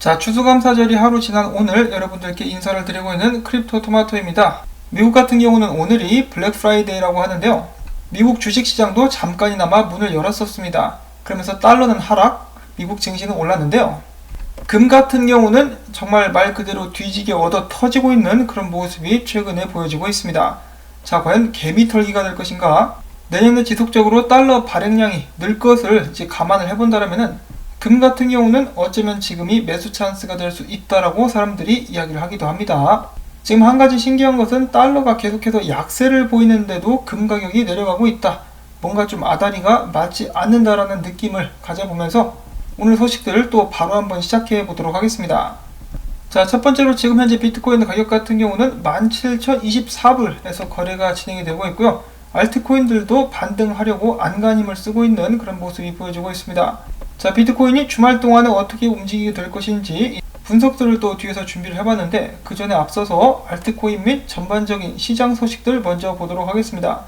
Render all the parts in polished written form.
자, 추수감사절이 하루 지난 오늘 여러분들께 인사를 드리고 있는 크립토 토마토입니다. 미국 같은 경우는 오늘이 블랙 프라이데이라고 하는데요. 미국 주식시장도 잠깐이나마 문을 열었었습니다. 그러면서 달러는 하락, 미국 증시는 올랐는데요. 금 같은 경우는 정말 말 그대로 뒤지게 얻어 터지고 있는 그런 모습이 최근에 보여지고 있습니다. 자, 과연 개미털기가 될 것인가? 내년에 지속적으로 달러 발행량이 늘 것을 이제 감안을 해본다면은 금 같은 경우는 어쩌면 지금이 매수 찬스가 될 수 있다라고 사람들이 이야기를 하기도 합니다. 지금 한 가지 신기한 것은 달러가 계속해서 약세를 보이는데도 금 가격이 내려가고 있다. 뭔가 좀 아다리가 맞지 않는다라는 느낌을 가져보면서 오늘 소식들을 또 바로 한번 시작해 보도록 하겠습니다. 자, 첫 번째로 지금 현재 비트코인 가격 같은 경우는 17,024불에서 거래가 진행이 되고 있고요. 알트코인들도 반등하려고 안간힘을 쓰고 있는 그런 모습이 보여지고 있습니다. 자, 비트코인이 주말 동안에 어떻게 움직이게 될 것인지 분석들을 또 뒤에서 준비를 해봤는데 그 전에 앞서서 알트코인 및 전반적인 시장 소식들 먼저 보도록 하겠습니다.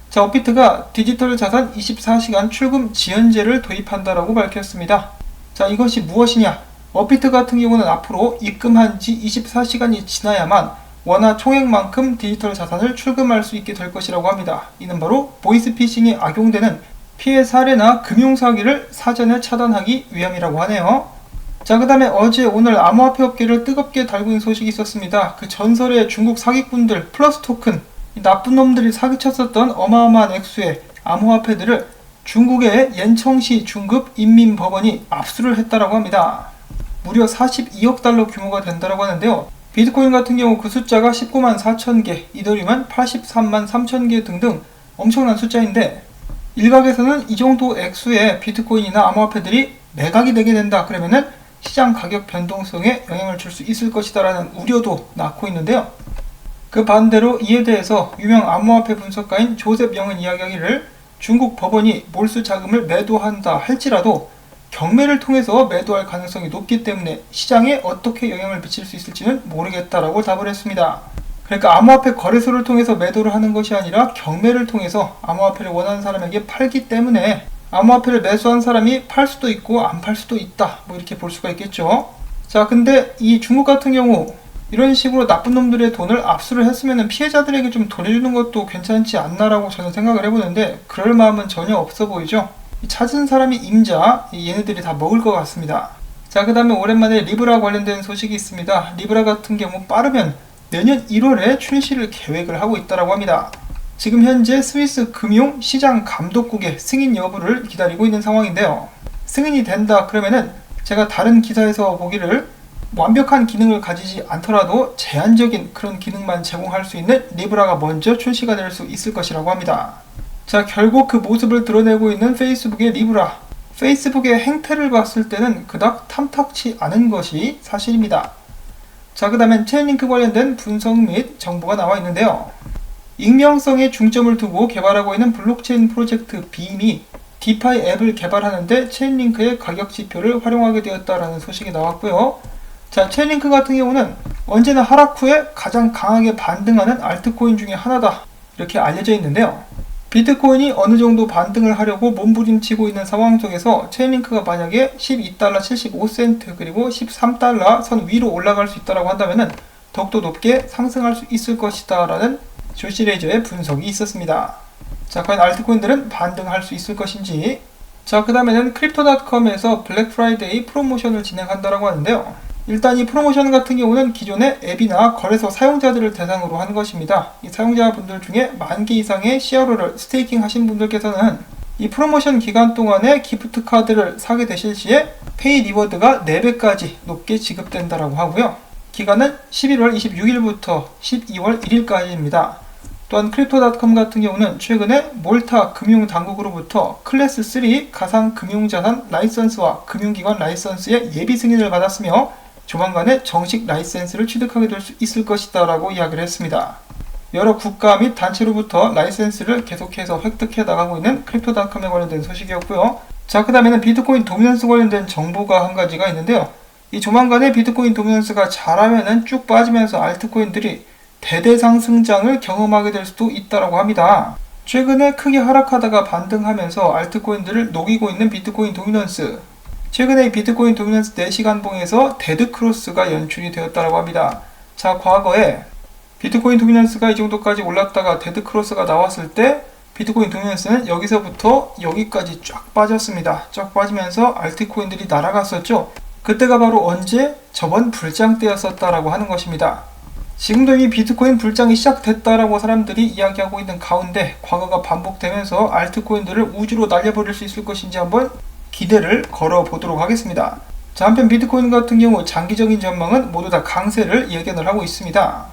자, 업비트가 디지털 자산 24시간 출금 지연제를 도입한다라고 밝혔습니다. 자, 이것이 무엇이냐? 업비트 같은 경우는 앞으로 입금한 지 24시간이 지나야만 원화 총액만큼 디지털 자산을 출금할 수 있게 될 것이라고 합니다. 이는 바로 보이스피싱에 악용되는 피해 사례나 금융사기를 사전에 차단하기 위함이라고 하네요. 자, 그 다음에 어제 오늘 암호화폐 업계를 뜨겁게 달구는 소식이 있었습니다. 그 전설의 중국 사기꾼들 플러스 토큰, 나쁜 놈들이 사기쳤었던 어마어마한 액수의 암호화폐들을 중국의 옌청시 중급 인민법원이 압수를 했다라고 합니다. 무려 42억 달러 규모가 된다라고 하는데요. 비트코인 같은 경우 그 숫자가 19만 4천 개, 이더리움은 83만 3천 개 등등 엄청난 숫자인데 일각에서는 이 정도 액수의 비트코인이나 암호화폐들이 매각이 되게 된다 그러면은 시장 가격 변동성에 영향을 줄 수 있을 것이다 라는 우려도 낳고 있는데요. 그 반대로 이에 대해서 유명 암호화폐 분석가인 조셉 영은 이야기하기를 중국 법원이 몰수 자금을 매도한다 할지라도 경매를 통해서 매도할 가능성이 높기 때문에 시장에 어떻게 영향을 미칠 수 있을지는 모르겠다라고 답을 했습니다. 그러니까 암호화폐 거래소를 통해서 매도를 하는 것이 아니라 경매를 통해서 암호화폐를 원하는 사람에게 팔기 때문에 암호화폐를 매수한 사람이 팔 수도 있고 안 팔 수도 있다, 뭐 이렇게 볼 수가 있겠죠. 자, 근데 이 중국 같은 경우 이런 식으로 나쁜 놈들의 돈을 압수를 했으면 피해자들에게 좀 돌려주는 것도 괜찮지 않나라고 저는 생각을 해보는데 그럴 마음은 전혀 없어 보이죠. 찾은 사람이 임자, 얘네들이 다 먹을 것 같습니다. 자, 그 다음에 오랜만에 리브라 관련된 소식이 있습니다. 리브라 같은 경우 빠르면 내년 1월에 출시를 계획을 하고 있다고 합니다. 지금 현재 스위스 금융 시장 감독국의 승인 여부를 기다리고 있는 상황인데요. 승인이 된다 그러면은 제가 다른 기사에서 보기를 완벽한 기능을 가지지 않더라도 제한적인 그런 기능만 제공할 수 있는 리브라가 먼저 출시가 될 수 있을 것이라고 합니다. 자, 결국 그 모습을 드러내고 있는 페이스북의 리브라. 페이스북의 행태를 봤을 때는 그닥 탐탁치 않은 것이 사실입니다. 자, 그 다음엔 체인링크 관련된 분석 및 정보가 나와 있는데요. 익명성에 중점을 두고 개발하고 있는 블록체인 프로젝트 빔이 디파이 앱을 개발하는데 체인링크의 가격 지표를 활용하게 되었다라는 소식이 나왔고요. 자, 체인링크 같은 경우는 언제나 하락 후에 가장 강하게 반등하는 알트코인 중에 하나다, 이렇게 알려져 있는데요. 비트코인이 어느 정도 반등을 하려고 몸부림치고 있는 상황 속에서 체인링크가 만약에 12달러 75센트 그리고 13달러 선 위로 올라갈 수 있다고 한다면 더욱더 높게 상승할 수 있을 것이다 라는 조시 레이저의 분석이 있었습니다. 자, 과연 알트코인들은 반등할 수 있을 것인지. 자, 그 다음에는 크립토닷컴에서 블랙 프라이데이 프로모션을 진행한다고 하는데요. 일단 이 프로모션 같은 경우는 기존의 앱이나 거래소 사용자들을 대상으로 하는 것입니다. 이 사용자분들 중에 10,000개 이상의 CRO를 스테이킹 하신 분들께서는 이 프로모션 기간 동안에 기프트 카드를 사게 되실 시에 페이 리워드가 4배까지 높게 지급된다라고 하고요. 기간은 11월 26일부터 12월 1일까지입니다. 또한 크립토닷컴 같은 경우는 최근에 몰타 금융당국으로부터 클래스 3 가상 금융자산 라이선스와 금융기관 라이선스의 예비 승인을 받았으며 조만간에 정식 라이센스를 취득하게 될 수 있을 것이다 라고 이야기를 했습니다. 여러 국가 및 단체로부터 라이센스를 계속해서 획득해 나가고 있는 크립토닷컴에 관련된 소식이었고요. 자, 그 다음에는 비트코인 도미넌스 관련된 정보가 한 가지가 있는데요. 이 조만간에 비트코인 도미넌스가 잘하면은 쭉 빠지면서 알트코인들이 대대상승장을 경험하게 될 수도 있다고 합니다. 최근에 크게 하락하다가 반등하면서 알트코인들을 녹이고 있는 비트코인 도미넌스. 최근에 이 비트코인 도미넌스 4시간 봉에서 데드 크로스가 연출이 되었다고 합니다. 자, 과거에 비트코인 도미넌스가 이 정도까지 올랐다가 데드 크로스가 나왔을 때 비트코인 도미넌스는 여기서부터 여기까지 쫙 빠졌습니다. 쫙 빠지면서 알트코인들이 날아갔었죠. 그때가 바로 언제? 저번 불장 때였었다라고 하는 것입니다. 지금도 이미 비트코인 불장이 시작됐다라고 사람들이 이야기하고 있는 가운데 과거가 반복되면서 알트코인들을 우주로 날려버릴 수 있을 것인지 한번 기대를 걸어보도록 하겠습니다. 자, 한편 비트코인 같은 경우 장기적인 전망은 모두 다 강세를 예견을 하고 있습니다.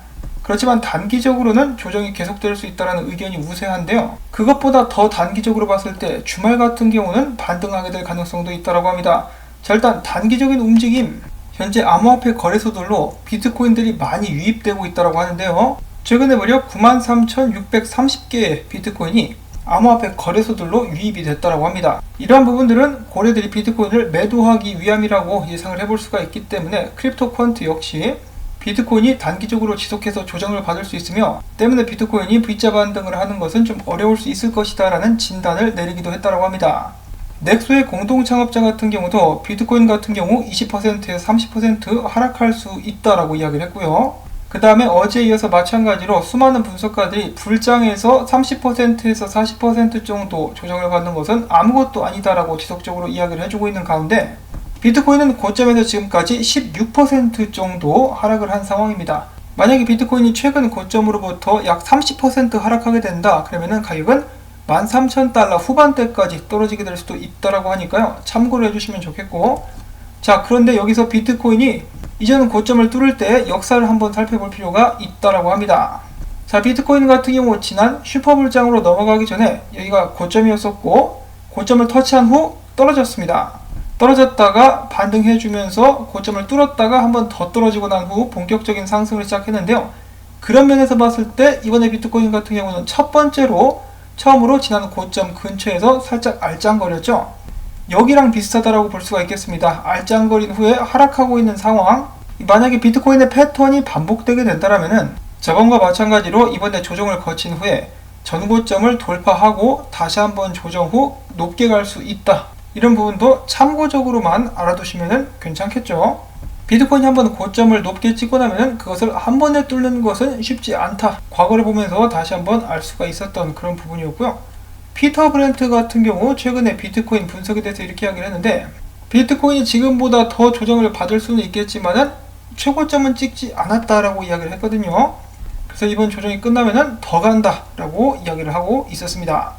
그렇지만 단기적으로는 조정이 계속될 수 있다는 의견이 우세한데요. 그것보다 더 단기적으로 봤을 때 주말 같은 경우는 반등하게 될 가능성도 있다고 합니다. 자, 일단 단기적인 움직임, 현재 암호화폐 거래소들로 비트코인들이 많이 유입되고 있다고 하는데요. 최근에 무려 93,630개의 비트코인이 암호화폐 거래소들로 유입이 됐다고 합니다. 이러한 부분들은 고래들이 비트코인을 매도하기 위함이라고 예상을 해볼 수가 있기 때문에 크립토 퀀트 역시 비트코인이 단기적으로 지속해서 조정을 받을 수 있으며 때문에 비트코인이 V자 반등을 하는 것은 좀 어려울 수 있을 것이다 라는 진단을 내리기도 했다고 합니다. 넥소의 공동 창업자 같은 경우도 비트코인 같은 경우 20%에서 30% 하락할 수 있다라고 이야기를 했고요. 그 다음에 어제에 이어서 마찬가지로 수많은 분석가들이 불장에서 30%에서 40% 정도 조정을 받는 것은 아무것도 아니다라고 지속적으로 이야기를 해주고 있는 가운데 비트코인은 고점에서 지금까지 16% 정도 하락을 한 상황입니다. 만약에 비트코인이 최근 고점으로부터 약 30% 하락하게 된다 그러면은 가격은 13,000달러 후반대까지 떨어지게 될 수도 있다라고 하니까요. 참고로 해주시면 좋겠고, 자, 그런데 여기서 비트코인이 이제는 고점을 뚫을 때 역사를 한번 살펴볼 필요가 있다라고 합니다. 자, 비트코인 같은 경우 지난 슈퍼불장으로 넘어가기 전에 여기가 고점이었었고 고점을 터치한 후 떨어졌습니다. 떨어졌다가 반등해주면서 고점을 뚫었다가 한번 더 떨어지고 난 후 본격적인 상승을 시작했는데요. 그런 면에서 봤을 때 이번에 비트코인 같은 경우는 첫 번째로 처음으로 지난 고점 근처에서 살짝 알짱거렸죠. 여기랑 비슷하다라고 볼 수가 있겠습니다. 알짱거린 후에 하락하고 있는 상황. 만약에 비트코인의 패턴이 반복되게 된다면은 저번과 마찬가지로 이번에 조정을 거친 후에 전고점을 돌파하고 다시 한번 조정 후 높게 갈 수 있다. 이런 부분도 참고적으로만 알아두시면 괜찮겠죠. 비트코인이 한번 고점을 높게 찍고 나면 그것을 한 번에 뚫는 것은 쉽지 않다. 과거를 보면서 다시 한번 알 수가 있었던 그런 부분이었고요. 피터 브렌트 같은 경우 최근에 비트코인 분석에 대해서 이렇게 이야기를 했는데 비트코인이 지금보다 더 조정을 받을 수는 있겠지만은 최고점은 찍지 않았다라고 이야기를 했거든요. 그래서 이번 조정이 끝나면은 더 간다라고 이야기를 하고 있었습니다.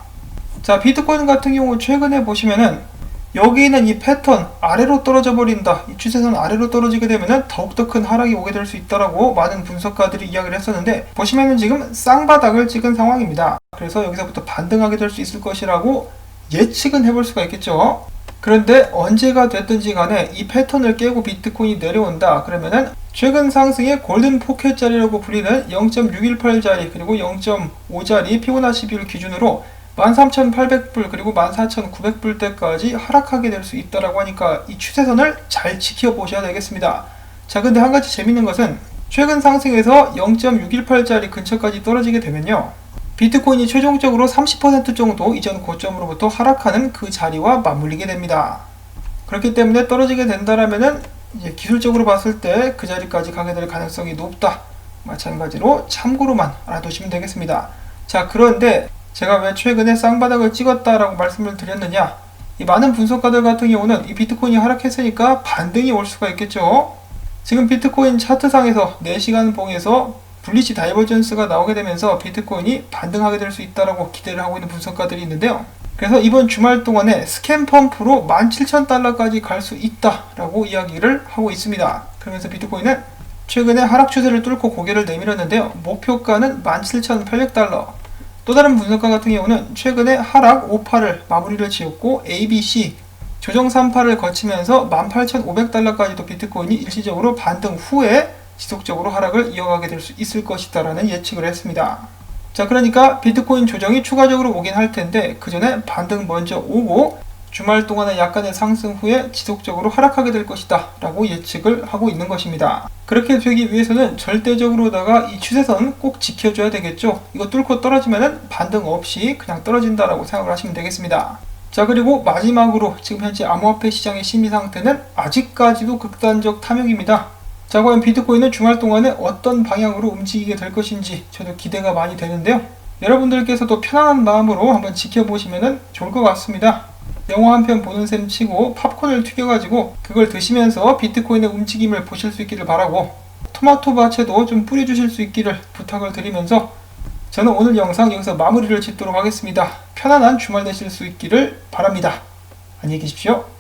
자, 비트코인 같은 경우 최근에 보시면은 여기 있는 이 패턴 아래로 떨어져 버린다. 이 추세선 아래로 떨어지게 되면 더욱더 큰 하락이 오게 될 수 있다라고 많은 분석가들이 이야기를 했었는데 보시면은 지금 쌍바닥을 찍은 상황입니다. 그래서 여기서부터 반등하게 될 수 있을 것이라고 예측은 해볼 수가 있겠죠. 그런데 언제가 됐든지 간에 이 패턴을 깨고 비트코인이 내려온다 그러면은 최근 상승의 골든 포켓 자리라고 불리는 0.618 자리 그리고 0.5자리 피보나치 비율 기준으로 13,800불 그리고 14,900불대까지 하락하게 될 수 있다라고 하니까 이 추세선을 잘 지켜보셔야 되겠습니다. 자, 근데 한 가지 재밌는 것은 최근 상승에서 0.618짜리 근처까지 떨어지게 되면요. 비트코인이 최종적으로 30% 정도 이전 고점으로부터 하락하는 그 자리와 맞물리게 됩니다. 그렇기 때문에 떨어지게 된다라면은 이제 기술적으로 봤을 때 그 자리까지 가게 될 가능성이 높다. 마찬가지로 참고로만 알아두시면 되겠습니다. 자, 그런데 제가 왜 최근에 쌍바닥을 찍었다라고 말씀을 드렸느냐? 이 많은 분석가들 같은 경우는 이 비트코인이 하락했으니까 반등이 올 수가 있겠죠. 지금 비트코인 차트상에서 4시간 봉에서 블리치 다이버전스가 나오게 되면서 비트코인이 반등하게 될 수 있다라고 기대를 하고 있는 분석가들이 있는데요. 그래서 이번 주말 동안에 스캔 펌프로 17,000달러까지 갈 수 있다라고 이야기를 하고 있습니다. 그러면서 비트코인은 최근에 하락 추세를 뚫고 고개를 내밀었는데요. 목표가는 17,800달러. 또 다른 분석가 같은 경우는 최근에 하락 5파를 마무리를 지었고 ABC 조정 3파를 거치면서 18,500달러까지도 비트코인이 일시적으로 반등 후에 지속적으로 하락을 이어가게 될 수 있을 것이다 라는 예측을 했습니다. 자, 그러니까 비트코인 조정이 추가적으로 오긴 할 텐데 그 전에 반등 먼저 오고 주말 동안의 약간의 상승 후에 지속적으로 하락하게 될 것이다 라고 예측을 하고 있는 것입니다. 그렇게 되기 위해서는 절대적으로다가 이 추세선 꼭 지켜줘야 되겠죠. 이거 뚫고 떨어지면은 반등 없이 그냥 떨어진다라고 생각을 하시면 되겠습니다. 자, 그리고 마지막으로 지금 현재 암호화폐 시장의 심리 상태는 아직까지도 극단적 탐욕입니다. 자, 과연 비트코인은 주말 동안에 어떤 방향으로 움직이게 될 것인지 저도 기대가 많이 되는데요. 여러분들께서도 편안한 마음으로 한번 지켜보시면 좋을 것 같습니다. 영화 한 편 보는 셈 치고 팝콘을 튀겨가지고 그걸 드시면서 비트코인의 움직임을 보실 수 있기를 바라고, 토마토 밭에도 좀 뿌려주실 수 있기를 부탁을 드리면서 저는 오늘 영상 여기서 마무리를 짓도록 하겠습니다. 편안한 주말 되실 수 있기를 바랍니다. 안녕히 계십시오.